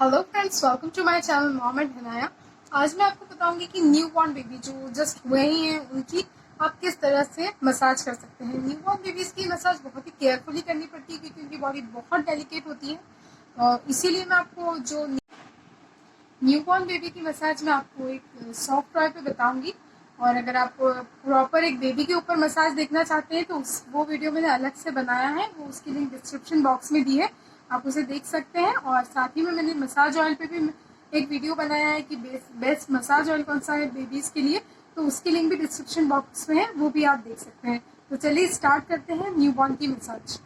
Hello friends, welcome to my channel Mohammad Hanaya. आज मैं आपको बताऊंगी कि न्यू बॉर्न बेबी जो जस्ट हुए ही हैं उनकी आप किस तरह से मसाज कर सकते हैं। न्यू बॉर्न बेबीज़ की मसाज बहुत ही केयरफुली करनी पड़ती है क्योंकि उनकी बॉडी बहुत डेलिकेट होती है। और इसीलिए मैं आपको जो न्यू बॉर्न बेबी की मसाज मैं आपको एक सॉफ्ट टॉय पे बताऊंगी। और अगर आप प्रॉपर एक बेबी के ऊपर मसाज देखना चाहते हैं तो वो वीडियो मैंने अलग से बनाया है, वो उसकी लिंक डिस्क्रिप्शन बॉक्स में दी है, आप उसे देख सकते हैं। और साथ ही में मैंने मसाज ऑयल पे भी एक वीडियो बनाया है कि बेस्ट मसाज ऑयल कौन सा है बेबीज़ के लिए, तो उसकी लिंक भी डिस्क्रिप्शन बॉक्स में है, वो भी आप देख सकते हैं। तो चलिए स्टार्ट करते हैं न्यू बॉर्न की मसाज।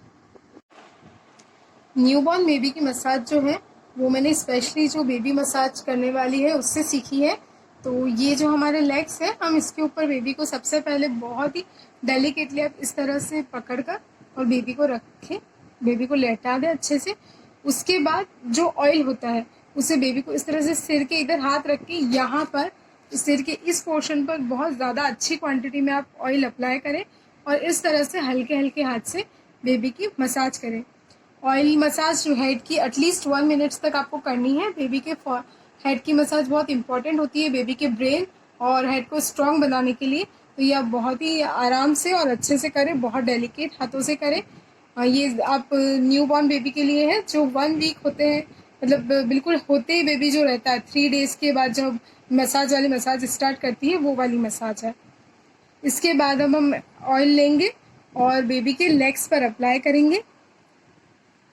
न्यूबॉर्न बेबी की मसाज जो है वो मैंने स्पेशली जो बेबी मसाज करने वाली है उससे सीखी है। तो ये जो हमारे लेग्स है, हम इसके ऊपर बेबी को सबसे पहले बहुत ही डेलिकेटली आप इस तरह से पकड़कर और बेबी को रखें, बेबी को लेटा दें अच्छे से। उसके बाद जो ऑयल होता है उसे बेबी को इस तरह से सिर के इधर हाथ रख के यहाँ पर सिर के इस पोर्शन पर बहुत ज़्यादा अच्छी क्वांटिटी में आप ऑयल अप्लाई करें और इस तरह से हल्के हल्के हाथ से बेबी की मसाज करें। ऑयल मसाज हेड की एटलीस्ट 1 मिनट्स तक आपको करनी है। बेबी के हेड की मसाज बहुत इंपॉर्टेंट होती है बेबी के ब्रेन और हेड को स्ट्रॉन्ग बनाने के लिए। तो ये आप बहुत ही आराम से और अच्छे से करें, बहुत डेलिकेट हाथों से करें। ये आप न्यू बॉर्न बेबी के लिए है जो 1 वीक होते हैं, मतलब बिल्कुल होते ही बेबी जो रहता है 3 डेज़ के बाद जब मसाज वाली मसाज स्टार्ट करती है वो वाली मसाज है। इसके बाद अब हम ऑयल लेंगे और बेबी के लेग्स पर अप्लाई करेंगे।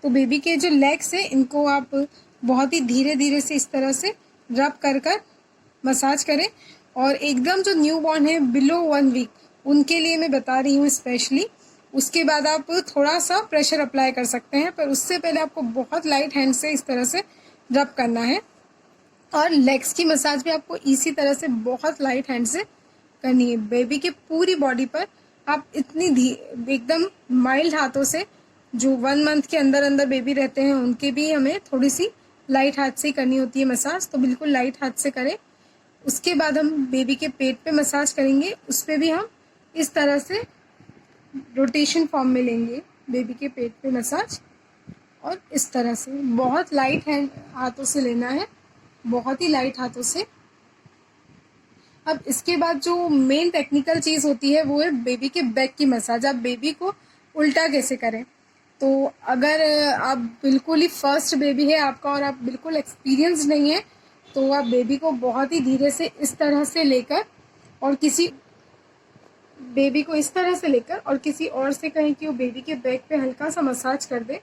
तो बेबी के जो लेग्स हैं इनको आप बहुत ही धीरे धीरे से इस तरह से रब कर कर मसाज करें। और एकदम जो न्यू बॉर्न है बिलो 1 वीक उनके लिए मैं बता रही हूँ स्पेशली। उसके बाद आप थोड़ा सा प्रेशर अप्लाई कर सकते हैं, पर उससे पहले आपको बहुत लाइट हैंड से इस तरह से रब करना है। और लेग्स की मसाज भी आपको इसी तरह से बहुत लाइट हैंड से करनी है। बेबी के पूरी बॉडी पर आप इतनी एकदम माइल्ड हाथों से, जो 1 मंथ के अंदर अंदर बेबी रहते हैं उनके भी हमें थोड़ी सी लाइट हाथ से ही करनी होती है मसाज, तो बिल्कुल लाइट हाथ से करें। उसके बाद हम बेबी के पेट पे मसाज करेंगे, उस पर भी हम इस तरह से रोटेशन फॉर्म में लेंगे बेबी के पेट पे मसाज। और इस तरह से बहुत लाइट हैंड हाथों से लेना है, बहुत ही लाइट हाथों से। अब इसके बाद जो मेन टेक्निकल चीज़ होती है वो है बेबी के बैक की मसाज। आप बेबी को उल्टा कैसे करें। तो अगर आप बिल्कुल ही फर्स्ट बेबी है आपका और आप बिल्कुल एक्सपीरियंस नहीं है तो आप बेबी को बहुत ही धीरे से इस तरह से लेकर और किसी और से कहें कि वो बेबी के बैक पे हल्का सा मसाज कर दे।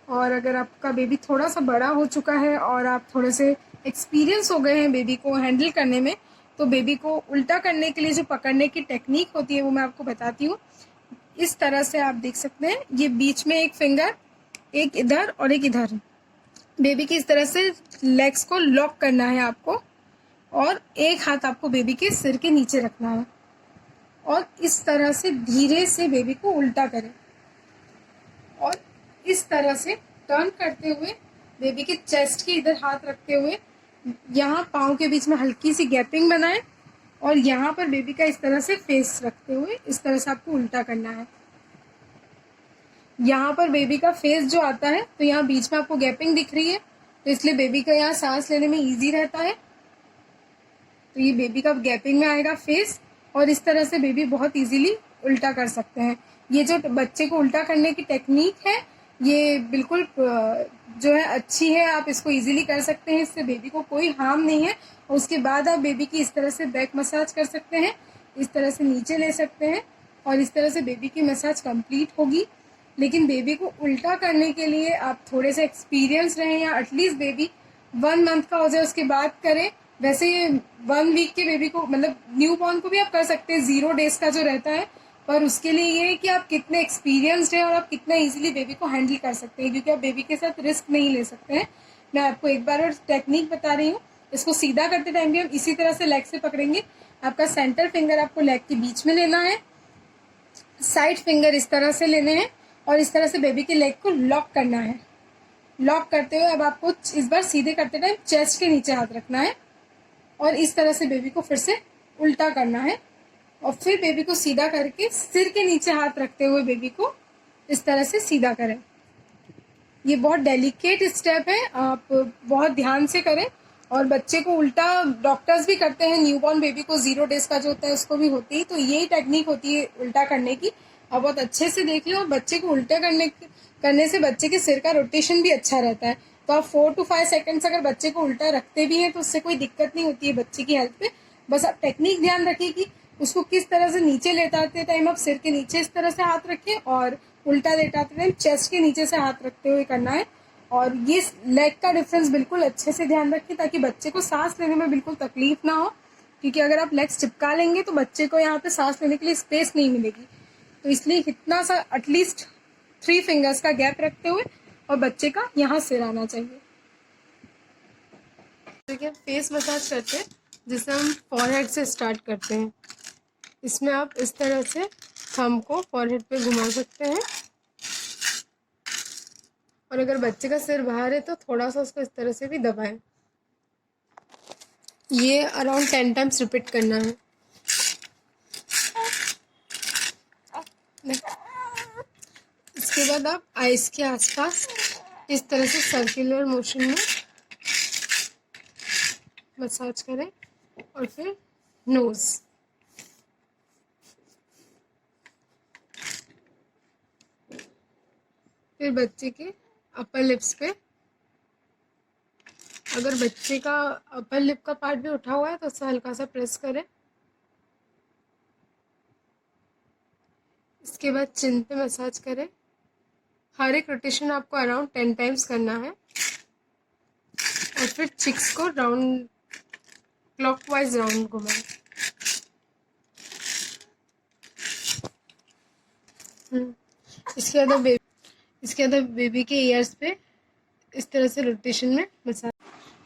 और अगर आपका बेबी थोड़ा सा बड़ा हो चुका है और आप थोड़े से एक्सपीरियंस हो गए हैं बेबी को हैंडल करने में, तो बेबी को उल्टा करने के लिए जो पकड़ने की टेक्निक होती है वो मैं आपको बताती हूँ। इस तरह से आप देख सकते हैं, ये बीच में एक फिंगर, एक इधर और एक इधर, बेबी की इस तरह से लेग्स को लॉक करना है आपको। और एक हाथ आपको बेबी के सिर के नीचे रखना है और इस तरह से धीरे से बेबी को उल्टा करें और इस तरह से टर्न करते हुए बेबी के चेस्ट के इधर हाथ रखते हुए यहाँ पाँव के बीच में हल्की सी गैपिंग बनाएं और यहाँ पर बेबी का इस तरह से फेस रखते हुए इस तरह से आपको उल्टा करना है। यहाँ पर बेबी का फेस जो आता है तो यहाँ बीच में आपको गैपिंग दिख रही है, तो इसलिए बेबी का यहाँ सांस लेने में इजी रहता है। तो ये बेबी का गैपिंग में आएगा फेस और इस तरह से बेबी बहुत इजीली उल्टा कर सकते हैं। ये जो बच्चे को उल्टा करने की टेक्निक है ये बिल्कुल जो है अच्छी है, आप इसको इजीली कर सकते हैं, इससे बेबी को कोई हार्म नहीं है। और उसके बाद आप बेबी की इस तरह से बैक मसाज कर सकते हैं, इस तरह से नीचे ले सकते हैं और इस तरह से बेबी की मसाज कंप्लीट होगी। लेकिन बेबी को उल्टा करने के लिए आप थोड़े से एक्सपीरियंस रहें या एटलीस्ट बेबी 1 मंथ का हो जाए उसके बाद करें। वैसे 1 वीक के बेबी को, मतलब न्यू बॉर्न को भी आप कर सकते हैं 0 डेज का जो रहता है, पर उसके लिए ये है कि आप कितने एक्सपीरियंस्ड हैं और आप कितना इजीली बेबी को हैंडल कर सकते हैं, क्योंकि आप बेबी के साथ रिस्क नहीं ले सकते हैं। मैं आपको एक बार और टेक्निक बता रही हूँ। इसको सीधा करते टाइम भी हम इसी तरह से लेग से पकड़ेंगे। आपका सेंटर फिंगर आपको लेग के बीच में लेना है, साइड फिंगर इस तरह से लेने हैं और इस तरह से बेबी के लेग को लॉक करना है। लॉक करते हुए अब आपको इस बार सीधे करते टाइम चेस्ट के नीचे हाथ रखना है और इस तरह से बेबी को फिर से उल्टा करना है और फिर बेबी को सीधा करके सिर के नीचे हाथ रखते हुए बेबी को इस तरह से सीधा करें। ये बहुत डेलिकेट स्टेप है, आप बहुत ध्यान से करें। और बच्चे को उल्टा डॉक्टर्स भी करते हैं, न्यूबॉर्न बेबी को 0 डेज का जो होता है उसको भी होती है, तो यही टेक्निक होती है उल्टा करने की। आप बहुत अच्छे से देख लो, और बच्चे को उल्टा करने से बच्चे के सिर का रोटेशन भी अच्छा रहता है। तो आप 4 to 5 सेकेंड्स अगर बच्चे को उल्टा रखते भी हैं तो उससे कोई दिक्कत नहीं होती है बच्चे की हेल्थ पे। बस आप टेक्निक ध्यान रखिए कि उसको किस तरह से नीचे लेटाते टाइम आप सिर के नीचे इस तरह से हाथ रखें, और उल्टा लेटाते टाइम चेस्ट के नीचे से हाथ रखते हुए करना है। और ये लेग का डिफरेंस बिल्कुल अच्छे से ध्यान रखें ताकि बच्चे को सांस लेने में बिल्कुल तकलीफ ना हो, क्योंकि अगर आप लेग्स चिपका लेंगे तो बच्चे को यहाँ पे सांस लेने के लिए स्पेस नहीं मिलेगी। तो इसलिए इतना सा एटलीस्ट 3 फिंगर्स का गैप रखते हुए और बच्चे का यहाँ सिर आना चाहिए। देखिए फेस मसाज करते हैं, जिसे हम फॉरहेड से स्टार्ट करते हैं। इसमें आप इस तरह से थंब को फॉरहेड पे घुमा सकते हैं, और अगर बच्चे का सिर बाहर है तो थोड़ा सा उसको इस तरह से भी दबाएं। ये अराउंड 10 टाइम्स रिपीट करना है। इसके बाद आप आइज के आसपास इस तरह से सर्कुलर मोशन में मसाज करें, और फिर नोज, फिर बच्चे के अपर लिप्स पे। अगर बच्चे का अपर लिप का पार्ट भी उठा हुआ है तो उसे हल्का सा प्रेस करें। इसके बाद चिन पे मसाज करें। हर एक रोटेशन आपको अराउंड 10 टाइम्स करना है, और फिर चिक्स को राउंड क्लॉकवाइज राउंड घुमाएं। इसके बाद बेबी के ईयर्स पे इस तरह से रोटेशन में मसाज।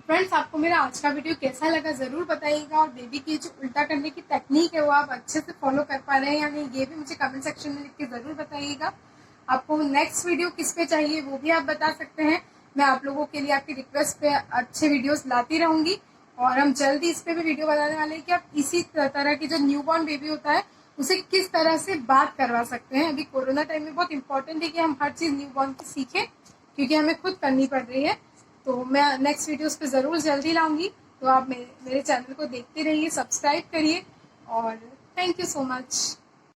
फ्रेंड्स, आपको मेरा आज का वीडियो कैसा लगा ज़रूर बताइएगा, और बेबी की जो उल्टा करने की टेक्निक है वो आप अच्छे से फॉलो कर पा रहे हैं या नहीं, ये भी मुझे कमेंट सेक्शन में लिख के ज़रूर बताइएगा। आपको नेक्स्ट वीडियो किस पे चाहिए वो भी आप बता सकते हैं। मैं आप लोगों के लिए आपकी रिक्वेस्ट पे अच्छे वीडियोस लाती रहूंगी, और हम जल्दी इस पे भी वीडियो बनाने वाले हैं कि आप इसी तरह की जो न्यूबॉर्न बेबी होता है उसे किस तरह से बात करवा सकते हैं। अभी कोरोना टाइम में बहुत इंपॉर्टेंट है कि हम हर चीज़ न्यूबॉर्न की सीखें, क्योंकि हमें खुद करनी पड़ रही है। तो मैं नेक्स्ट वीडियोस पे ज़रूर जल्दी लाऊंगी, तो आप मेरे चैनल को देखते रहिए, सब्सक्राइब करिए, और थैंक यू सो मच।